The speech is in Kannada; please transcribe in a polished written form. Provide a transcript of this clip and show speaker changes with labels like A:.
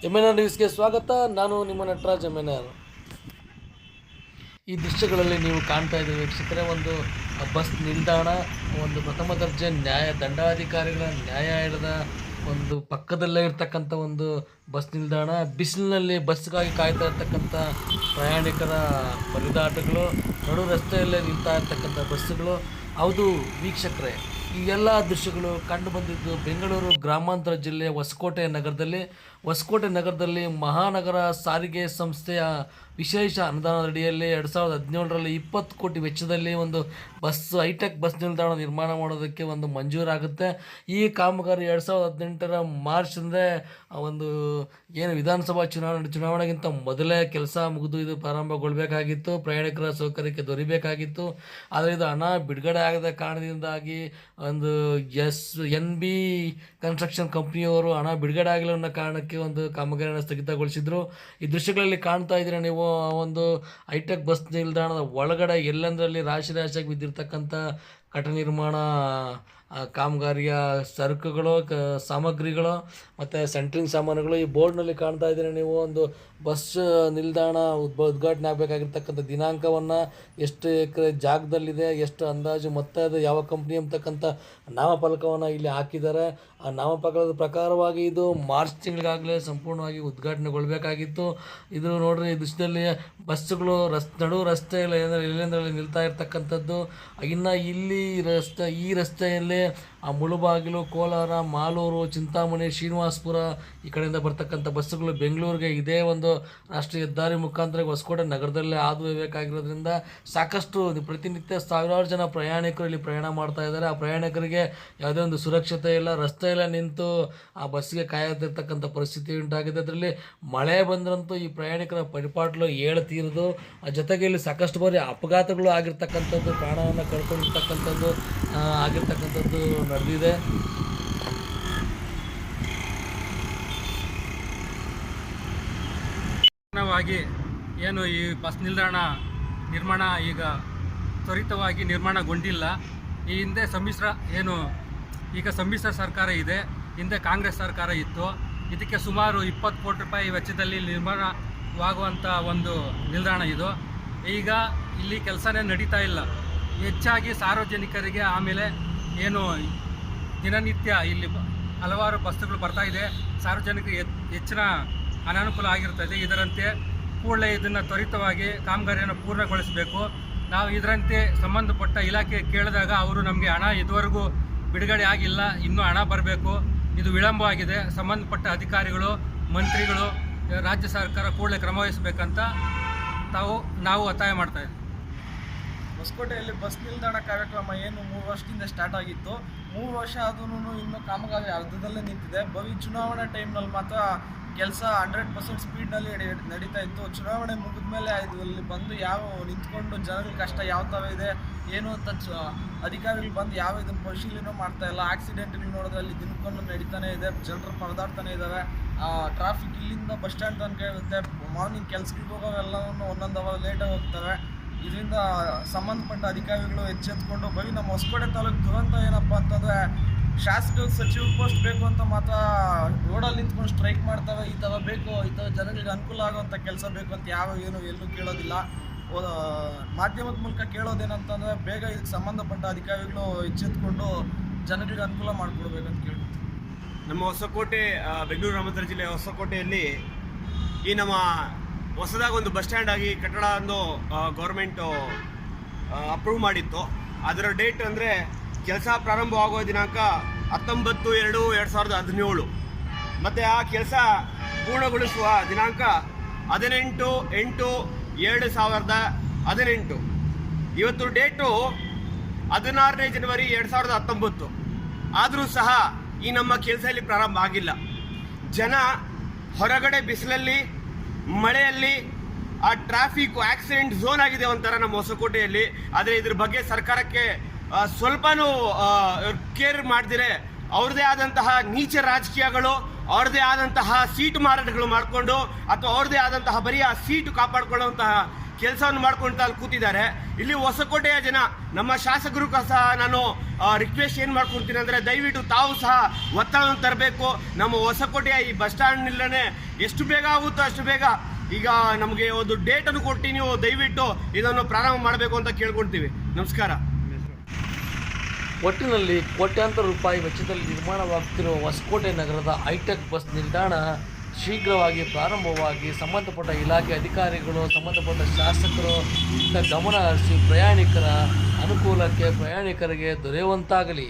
A: MNR ನ್ಯೂಸ್ಗೆ ಸ್ವಾಗತ. ನಾನು ನಿಮ್ಮ ನಟರಾಜ್ MNR. ಈ ದೃಶ್ಯಗಳಲ್ಲಿ ನೀವು ಕಾಣ್ತಾ ಇದ್ದೀವಿ ವೀಕ್ಷಕರೇ, ಒಂದು ಬಸ್ ನಿಲ್ದಾಣ, ಒಂದು ಪ್ರಥಮ ದರ್ಜೆ ದಂಡಾಧಿಕಾರಿಗಳ ನ್ಯಾಯಾಲಯದ ಒಂದು ಪಕ್ಕದಲ್ಲೇ ಇರ್ತಕ್ಕಂಥ ಒಂದು ಬಸ್ ನಿಲ್ದಾಣ. ಬಿಸಿಲಿನಲ್ಲಿ ಬಸ್ಗಾಗಿ ಕಾಯ್ತಾ ಇರ್ತಕ್ಕಂಥ ಪ್ರಯಾಣಿಕರ ಬರಿದಾಟಗಳು, ನಡು ರಸ್ತೆಯಲ್ಲೇ ನಿಲ್ತಾ ಇರ್ತಕ್ಕಂಥ ಬಸ್ಸುಗಳು. ಹೌದು ವೀಕ್ಷಕರೇ, ಈ ಎಲ್ಲ ದೃಶ್ಯಗಳು ಕಂಡು ಬಂದಿದ್ದು ಬೆಂಗಳೂರು ಗ್ರಾಮಾಂತರ ಜಿಲ್ಲೆಯ ಹೊಸಕೋಟೆ ನಗರದಲ್ಲಿ ಮಹಾನಗರ ಸಾರಿಗೆ ಸಂಸ್ಥೆಯ ವಿಶೇಷ ಅನುದಾನದ ಅಡಿಯಲ್ಲಿ 2017ರಲ್ಲಿ 20 ಕೋಟಿ ವೆಚ್ಚದಲ್ಲಿ ಒಂದು ಹೈಟೆಕ್ ಬಸ್ ನಿಲ್ದಾಣ ನಿರ್ಮಾಣ ಮಾಡೋದಕ್ಕೆ ಒಂದು ಮಂಜೂರಾಗುತ್ತೆ. ಈ ಕಾಮಗಾರಿ 2018ರ ಮಾರ್ಚ್ ಅಂದರೆ ಒಂದು ಏನು ವಿಧಾನಸಭಾ ಚುನಾವಣೆಗಿಂತ ಮೊದಲೇ ಕೆಲಸ ಮುಗಿದು ಇದು ಪ್ರಾರಂಭಗೊಳ್ಳಬೇಕಾಗಿತ್ತು, ಪ್ರಯಾಣಿಕರ ಸೌಕರ್ಯಕ್ಕೆ ದೊರಿಬೇಕಾಗಿತ್ತು. ಆದರೆ ಇದು ಹಣ ಬಿಡುಗಡೆ ಆಗದ ಕಾರಣದಿಂದಾಗಿ ಒಂದು NB ಕನ್ಸ್ಟ್ರಕ್ಷನ್ ಕಂಪ್ನಿಯವರು ಹಣ ಬಿಡುಗಡೆ ಆಗಿಲ್ಲ ಅನ್ನೋ ಕಾರಣಕ್ಕೆ ಒಂದು ಕಾಮಗಾರಿಯನ್ನು ಸ್ಥಗಿತಗೊಳಿಸಿದರು. ಈ ದೃಶ್ಯಗಳಲ್ಲಿ ಕಾಣ್ತಾ ಇದ್ದೀರಾ ನೀವು, ಒಂದು ಹೈಟೆಕ್ ಬಸ್ ನಿಲ್ದಾಣದ ಒಳಗಡೆ ಎಲ್ಲೆಂದರಲ್ಲಿ ರಾಶಿಯಾಗಿ ಬಿದ್ದಿರ್ತಕ್ಕಂಥ ಕಟ್ಟಡ ನಿರ್ಮಾಣ ಕಾಮಗಾರಿಯ ಸರಕುಗಳು, ಸಾಮಗ್ರಿಗಳು ಮತ್ತು ಸೆಂಟ್ರಿಂಗ್ ಸಾಮಾನುಗಳು. ಈ ಬೋರ್ಡ್ನಲ್ಲಿ ಕಾಣ್ತಾ ಇದ್ದೀರಾ ನೀವು, ಒಂದು ಬಸ್ ನಿಲ್ದಾಣ ಉದ್ಘಾಟನೆ ಆಗಬೇಕಾಗಿರ್ತಕ್ಕಂಥ ದಿನಾಂಕವನ್ನು, ಎಷ್ಟು ಎಕರೆ ಜಾಗದಲ್ಲಿದೆ, ಎಷ್ಟು ಅಂದಾಜು ಮೊತ್ತ ಇದೆ, ಯಾವ ಕಂಪ್ನಿ ಅಂತಕ್ಕಂಥ ನಾಮಫಲಕವನ್ನು ಇಲ್ಲಿ ಹಾಕಿದ್ದಾರೆ. ಆ ನಾಮಫಲಕದ ಪ್ರಕಾರವಾಗಿ ಇದು ಮಾರ್ಚ್ ತಿಂಗಳಿಗಾಗಲೇ ಸಂಪೂರ್ಣವಾಗಿ ಉದ್ಘಾಟನೆಗೊಳ್ಳಬೇಕಾಗಿತ್ತು. ಇದು ನೋಡ್ರಿ, ಈ ದೃಶ್ಯದಲ್ಲಿ ಬಸ್ಸುಗಳು ನಡು ರಸ್ತೆಯಲ್ಲಿ ಎಲ್ಲೆಂದರಲ್ಲಿ ನಿಲ್ತಾ ಇರ್ತಕ್ಕಂಥದ್ದು. ಇನ್ನು ಇಲ್ಲಿ ಈ ರಸ್ತೆಯಲ್ಲಿ ಆ ಮುಳುಬಾಗಿಲು, ಕೋಲಾರ, ಮಾಲೂರು, ಚಿಂತಾಮಣಿ, ಶ್ರೀನಿವಾಸಪುರ ಈ ಕಡೆಯಿಂದ ಬರ್ತಕ್ಕಂಥ ಬಸ್ಸುಗಳು ಬೆಂಗಳೂರಿಗೆ ಇದೇ ಒಂದು ರಾಷ್ಟ್ರೀಯ ಹೆದ್ದಾರಿ ಮುಖಾಂತರ ಹೊಸಕೋಟೆ ನಗರದಲ್ಲೇ ಹಾದುಹೋಗಬೇಕಾಗಿರೋದ್ರಿಂದ ಸಾಕಷ್ಟು ಪ್ರತಿನಿತ್ಯ ಸಾವಿರಾರು ಜನ ಪ್ರಯಾಣಿಕರು ಇಲ್ಲಿ ಪ್ರಯಾಣ ಮಾಡ್ತಾ ಇದ್ದಾರೆ. ಆ ಪ್ರಯಾಣಿಕರಿಗೆ ಯಾವುದೇ ಒಂದು ಸುರಕ್ಷತೆ ಇಲ್ಲ, ರಸ್ತೆಯಲ್ಲೇ ನಿಂತು ಆ ಬಸ್ಸಿಗೆ ಕಾಯತಿರ್ತಕ್ಕಂಥ ಪರಿಸ್ಥಿತಿ ಉಂಟಾಗಿದೆ. ಅದರಲ್ಲಿ ಮಳೆ ಬಂದ್ರಂತೂ ಈ ಪ್ರಯಾಣಿಕರ ಪರಿಪಾಟ್ಲು ಏಳ್ತೀರದು. ಜೊತೆಗೆ ಇಲ್ಲಿ ಸಾಕಷ್ಟು ಬಾರಿ ಅಪಘಾತಗಳು ಆಗಿರ್ತಕ್ಕಂಥದ್ದು, ಪ್ರಾಣವನ್ನು ಕಳ್ಕೊಂಡಿರ್ತಕ್ಕಂಥದ್ದು ಆಗಿರ್ತಕ್ಕಂಥದ್ದು ನಡೆದಿದೆ.
B: ಏನು ಈ ಬಸ್ ನಿಲ್ದಾಣ ನಿರ್ಮಾಣ ಈಗ ತ್ವರಿತವಾಗಿ ನಿರ್ಮಾಣಗೊಂಡಿಲ್ಲ. ಈ ಹಿಂದೆ ಸಮ್ಮಿಶ್ರ ಸರ್ಕಾರ ಇದೆ, ಹಿಂದೆ ಕಾಂಗ್ರೆಸ್ ಸರ್ಕಾರ ಇತ್ತು. ಇದಕ್ಕೆ ಸುಮಾರು 20 ಕೋಟಿ ರೂಪಾಯಿ ವೆಚ್ಚದಲ್ಲಿ ನಿರ್ಮಾಣವಾಗುವಂಥ ಒಂದು ನಿಲ್ದಾಣ ಇದು. ಈಗ ಇಲ್ಲಿ ಕೆಲಸನೇ ನಡೀತಾ ಇಲ್ಲ. ಹೆಚ್ಚಾಗಿ ಸಾರ್ವಜನಿಕರಿಗೆ, ಆಮೇಲೆ ಏನು ದಿನನಿತ್ಯ ಇಲ್ಲಿ ಹಲವಾರು ಬಸ್ಸುಗಳು ಬರ್ತಾ ಇದೆ, ಸಾರ್ವಜನಿಕರಿಗೆ ಹೆಚ್ಚಿನ ಅನಾನುಕೂಲ ಆಗಿರ್ತದೆ. ಇದರಂತೆ ಕೂಡಲೇ ಇದನ್ನು ತ್ವರಿತವಾಗಿ ಕಾಮಗಾರಿಯನ್ನು ಪೂರ್ಣಗೊಳಿಸಬೇಕು. ನಾವು ಇದರಂತೆ ಸಂಬಂಧಪಟ್ಟ ಇಲಾಖೆ ಕೇಳಿದಾಗ ಅವರು ನಮಗೆ ಹಣ ಇದುವರೆಗೂ ಬಿಡುಗಡೆ ಆಗಿಲ್ಲ, ಇನ್ನೂ ಹಣ ಬರಬೇಕು, ಇದು ವಿಳಂಬವಾಗಿದೆ, ಸಂಬಂಧಪಟ್ಟ ಅಧಿಕಾರಿಗಳು, ಮಂತ್ರಿಗಳು, ರಾಜ್ಯ ಸರ್ಕಾರ ಕೂಡಲೇ ಕ್ರಮ ವಹಿಸಬೇಕಂತ ನಾವು ಒತ್ತಾಯ ಮಾಡ್ತಾ ಇದ್ದೀವಿ.
C: ಹೊಸಕೋಟೆಯಲ್ಲಿ ಬಸ್ ನಿಲ್ದಾಣ ಕಾರ್ಯಕ್ರಮ ಏನು 3 ವರ್ಷದಿಂದ ಸ್ಟಾರ್ಟ್ ಆಗಿತ್ತು, 3 ವರ್ಷ ಆದ್ರೂ ಇನ್ನೂ ಕಾಮಗಾರಿ ಅರ್ಧದಲ್ಲೇ ನಿಂತಿದೆ. ಚುನಾವಣೆ ಟೈಮ್ನಲ್ಲಿ ಮಾತ್ರ ಕೆಲಸ 100% ಸ್ಪೀಡ್ನಲ್ಲಿ ನಡೀತಾ ಇತ್ತು. ಚುನಾವಣೆ ಮುಗಿದ ಮೇಲೆ ಇಲ್ಲಿ ಬಂದು ನಿಂತ್ಕೊಂಡು ಜನಗಳ ಕಷ್ಟ ಯಾವ ಥರ ಇದೆ ಏನು ಅಂತ ಅಧಿಕಾರಿಗಳು ಬಂದು ಇದನ್ನು ಪರಿಶೀಲನೆ ಮಾಡ್ತಾ ಇಲ್ಲ. ಆಕ್ಸಿಡೆಂಟ್ಗಳು ನೋಡಿದ್ರೆ ಅಲ್ಲಿ ದಿನಕ್ಕೊಂದು ನಡೀತಾನೆ ಇದೆ, ಜನರು ಪರದಾಡ್ತಾನೆ ಇದ್ದಾರೆ. ಟ್ರಾಫಿಕ್ ಇಲ್ಲಿಂದ ಬಸ್ ಸ್ಟ್ಯಾಂಡ್ ತನಕ ಇರುತ್ತೆ. ಮಾರ್ನಿಂಗ್ ಕೆಲ್ಸಕ್ಕೆ ಹೋಗೋವೆಲ್ಲವನ್ನು 1 ಅವರ್ ಲೇಟಾಗಿ ಹೋಗ್ತವೆ. ಇದರಿಂದ ಸಂಬಂಧಪಟ್ಟ ಅಧಿಕಾರಿಗಳು ಎಚ್ಚೆತ್ಕೊಂಡು ಬರೀ ನಮ್ಮ ಹೊಸಕೋಟೆ ತಾಲೂಕು ದುರಂತ ಏನಪ್ಪ ಅಂತಂದರೆ, ಶಾಸಕರು ಸಚಿವ ಪೋಸ್ಟ್ ಬೇಕು ಅಂತ ಮಾತ್ರ ರೋಡಲ್ಲಿ ನಿಂತ್ಕೊಂಡು ಸ್ಟ್ರೈಕ್ ಮಾಡ್ತವೆ. ಈ ಥರ ಬೇಕು, ಈ ಥರ ಜನಗಳಿಗೆ ಅನುಕೂಲ ಆಗುವಂಥ ಕೆಲಸ ಬೇಕು ಅಂತ ಎಲ್ಲೂ ಕೇಳೋದಿಲ್ಲ. ಮಾಧ್ಯಮದ ಮೂಲಕ ಕೇಳೋದೇನಂತಂದರೆ, ಬೇಗ ಇದಕ್ಕೆ ಸಂಬಂಧಪಟ್ಟ ಅಧಿಕಾರಿಗಳು ಎಚ್ಚೆತ್ಕೊಂಡು ಜನಗಳಿಗೆ ಅನುಕೂಲ ಮಾಡಿಕೊಡ್ಬೇಕಂತ ಕೇಳ್ತೀವಿ.
D: ನಮ್ಮ ಹೊಸಕೋಟೆ, ಬೆಂಗಳೂರು ಗ್ರಾಮಾಂತರ ಜಿಲ್ಲೆಯ ಹೊಸಕೋಟೆಯಲ್ಲಿ ಈ ನಮ್ಮ ಹೊಸದಾಗಿ ಒಂದು ಬಸ್ ಸ್ಟ್ಯಾಂಡ್ ಆಗಿ ಕಟ್ಟಡವನ್ನು ಗೌರ್ಮೆಂಟು ಅಪ್ರೂವ್ ಮಾಡಿತ್ತು. ಅದರ ಡೇಟ್ ಅಂದರೆ ಕೆಲಸ ಪ್ರಾರಂಭವಾಗುವ ದಿನಾಂಕ 19/2/2017 ಮತ್ತು ಆ ಕೆಲಸ ಪೂರ್ಣಗೊಳಿಸುವ ದಿನಾಂಕ 18/8/2018. ಇವತ್ತು ಡೇಟು 16ನೇ ಜನವರಿ 2019. ಆದರೂ ಸಹ ಈ ನಮ್ಮ ಕೆಲಸ ಇಲ್ಲಿ ಪ್ರಾರಂಭ ಆಗಿಲ್ಲ. ಜನ ಹೊರಗಡೆ ಬಿಸಿಲಲ್ಲಿ, ಮಳೆಯಲ್ಲಿ, ಆ ಟ್ರಾಫಿಕ್ ಆಕ್ಸಿಡೆಂಟ್ ಝೋನ್ ಆಗಿದೆ ಒಂಥರ ನಮ್ಮ ಹೊಸಕೋಟೆಯಲ್ಲಿ. ಆದರೆ ಇದ್ರ ಬಗ್ಗೆ ಸರ್ಕಾರಕ್ಕೆ ಸ್ವಲ್ಪನೂ ಕೇರ್ ಮಾಡದಿರೆ ಅವ್ರದ್ದೇ ಆದಂತಹ ನೀಚ ರಾಜಕೀಯಗಳು, ಅವ್ರದ್ದೇ ಆದಂತಹ ಸೀಟು ಮಾರಾಟಗಳು ಮಾಡಿಕೊಂಡು, ಅಥವಾ ಅವ್ರದ್ದೇ ಆದಂತಹ ಬರೀ ಆ ಸೀಟು ಕಾಪಾಡಿಕೊಳ್ಳುವಂತಹ ಕೆಲಸವನ್ನು ಮಾಡ್ಕೊಳ್ತಾ ಅಲ್ಲಿ ಕೂತಿದ್ದಾರೆ. ಇಲ್ಲಿ ಹೊಸಕೋಟೆಯ ಜನ, ನಮ್ಮ ಶಾಸಕರು ಸಹ ನಾನು ರಿಕ್ವೆಸ್ಟ್ ಏನು ಮಾಡ್ಕೊಳ್ತೀನಿ ಅಂದರೆ, ದಯವಿಟ್ಟು ತಾವು ಸಹ ಒತ್ತಡವನ್ನು ತರಬೇಕು. ನಮ್ಮ ಹೊಸಕೋಟೆಯ ಈ ಬಸ್ ಸ್ಟ್ಯಾಂಡ್ ನಿಲ್ದಾಣ ಎಷ್ಟು ಬೇಗ ಆಗುತ್ತೋ ಅಷ್ಟು ಬೇಗ, ಈಗ ನಮಗೆ ಒಂದು ಡೇಟನ್ನು ಕೊಟ್ಟು ನೀವು ದಯವಿಟ್ಟು ಇದನ್ನು ಪ್ರಾರಂಭ ಮಾಡಬೇಕು ಅಂತ ಕೇಳ್ಕೊಳ್ತೀವಿ. ನಮಸ್ಕಾರ.
A: ಒಟ್ಟಿನಲ್ಲಿ ಕೋಟ್ಯಾಂತರ ರೂಪಾಯಿ ವೆಚ್ಚದಲ್ಲಿ ನಿರ್ಮಾಣವಾಗುತ್ತಿರುವ ಹೊಸಕೋಟೆ ನಗರದ ಹೈಟೆಕ್ ಬಸ್ ನಿಲ್ದಾಣ ಶೀಘ್ರವಾಗಿ ಪ್ರಾರಂಭವಾಗಿ ಸಂಬಂಧಪಟ್ಟ ಇಲಾಖೆ ಅಧಿಕಾರಿಗಳು, ಸಂಬಂಧಪಟ್ಟ ಶಾಸಕರು ಗಮನ ಹರಿಸಿ ಪ್ರಯಾಣಿಕರ ಅನುಕೂಲಕ್ಕೆ ಪ್ರಯಾಣಿಕರಿಗೆ ದೊರೆಯುವಂತಾಗಲಿ.